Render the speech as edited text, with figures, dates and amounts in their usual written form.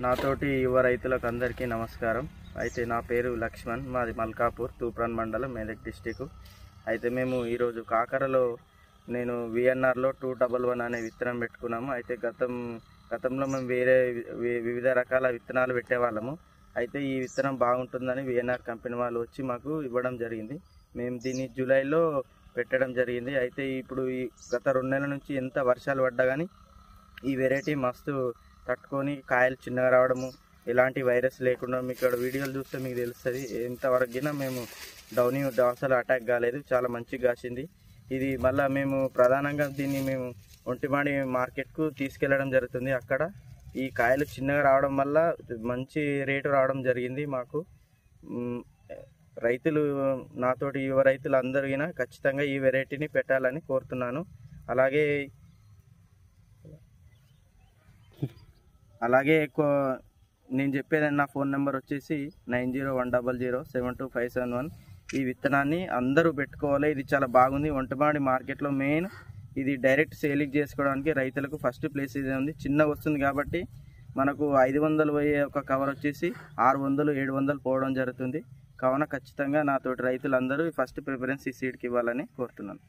నాతోటి యువ రైతులకు అందరికీ నమస్కారం. అయితే నా పేరు లక్ష్మణ్, మాది మల్కాపూర్, తూప్రాన్ మండలం, మెదక్ డిస్టిక్. అయితే మేము ఈరోజు కాకరలో నేను విఎన్ఆర్లో 211 అనే విత్తనం పెట్టుకున్నాము. అయితే గతంలో మేము వేరే వివిధ రకాల విత్తనాలు పెట్టేవాళ్ళము. అయితే ఈ విత్తనం బాగుంటుందని విఎన్ఆర్ కంపెనీ వాళ్ళు వచ్చి మాకు ఇవ్వడం జరిగింది. మేము దీన్ని జూలైలో పెట్టడం జరిగింది. అయితే ఇప్పుడు ఈ గత 2 నెలల నుంచి ఎంత వర్షాలు పడ్డా కానీ ఈ వెరైటీ మస్తు తట్టుకొని కాయలు చిన్నగా రావడము, ఎలాంటి వైరస్ లేకుండా, మీకు ఇక్కడ వీడియోలు చూస్తే మీకు తెలుస్తుంది. ఎంతవరకునా మేము డౌనీ అసలు అటాక్ కాలేదు, చాలా మంచిగా కాసింది. ఇది మళ్ళీ మేము ప్రధానంగా దీన్ని మేము ఒంటిమాడి మార్కెట్కు తీసుకెళ్లడం జరుగుతుంది. అక్కడ ఈ కాయలు చిన్నగా రావడం వల్ల మంచి రేటు రావడం జరిగింది మాకు. రైతులు నాతోటి యువ రైతులు అందరూ ఖచ్చితంగా ఈ వెరైటీని పెట్టాలని కోరుతున్నాను. అలాగే నేను చెప్పేది నా ఫోన్ నెంబర్ వచ్చేసి 9010072571. ఈ విత్తనాన్ని అందరూ పెట్టుకోవాలి. ఇది చాలా బాగుంది. ఒంటమాడి మార్కెట్లో మెయిన్ ఇది డైరెక్ట్ సేలింగ్ చేసుకోవడానికి రైతులకు ఫస్ట్ ప్లేస్ ఇదే ఉంది. చిన్నగా వస్తుంది కాబట్టి మనకు 500 పోయే ఒక కవర్ వచ్చేసి 600-700 పోవడం జరుగుతుంది. కావున ఖచ్చితంగా నాతోటి రైతులందరూ ఫస్ట్ ప్రిఫరెన్స్ ఈ సీడ్కి ఇవ్వాలని కోరుతున్నాను.